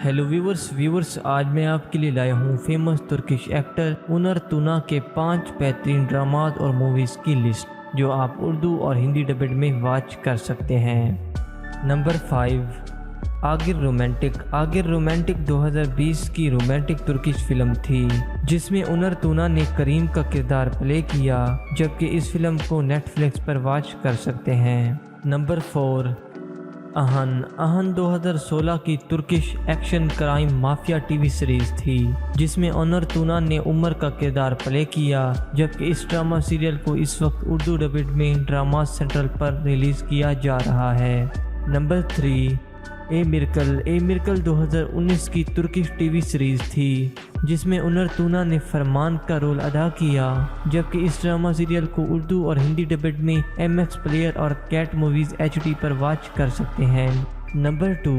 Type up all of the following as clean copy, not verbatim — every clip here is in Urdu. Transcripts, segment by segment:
ہیلو ویورز آج میں آپ کے لیے لایا ہوں فیمس ترکش ایکٹر اونر تونا کے 5 بہترین ڈراماز اور موویز کی لسٹ جو آپ اردو اور ہندی ڈبڈ میں واچ کر سکتے ہیں۔ نمبر 5، آگر رومانٹک 2020 کی رومانٹک ترکش فلم تھی جس میں اونر تونا نے کریم کا کردار پلے کیا، جبکہ اس فلم کو نیٹ فلکس پر واچ کر سکتے ہیں۔ نمبر 4، اہن 2016 کی Turkish action crime mafia T V series تھی جس میں اونر تونا نے عمر کا کردار پلے کیا، جبکہ اس ڈرامہ سیریل کو اس وقت اردو ڈبڈ میں ڈراما سینٹرل پر ریلیز کیا جا رہا ہے۔ نمبر 3، اے مرکل 2019 کی ترکش ٹی وی سیریز تھی جس میں اونر تونا نے فرمان کا رول ادا کیا، جبکہ اس ڈرامہ سیریل کو اردو اور ہندی ڈبڈ میں ایم ایکس پلیئر اور کیٹ موویز HD پر واچ کر سکتے ہیں۔ نمبر 2،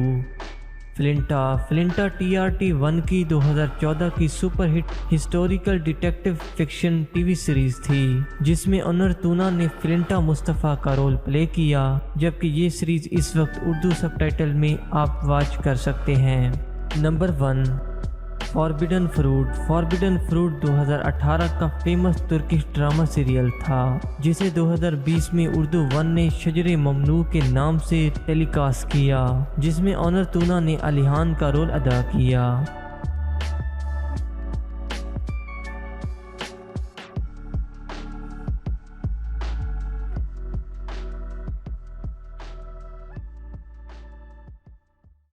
فلنٹا TRT1 کی 2014 کی super hit historical detective fiction T V series تھی جس میں اونر تونا نے فلنٹا مصطفیٰ کا رول پلے کیا، جبکہ یہ سیریز اس وقت اردو سب ٹائٹل میں آپ واچ کر سکتے ہیں۔ نمبر 1، فاربڈن فروٹ 2018 کا فیمس ترکش ڈرامہ سیریل تھا جسے 2020 میں اردو 1 نے شجر ممنوع کے نام سے ٹیلی کاسٹ کیا، جس میں اونر تونا نے علیحان کا رول ادا کیا۔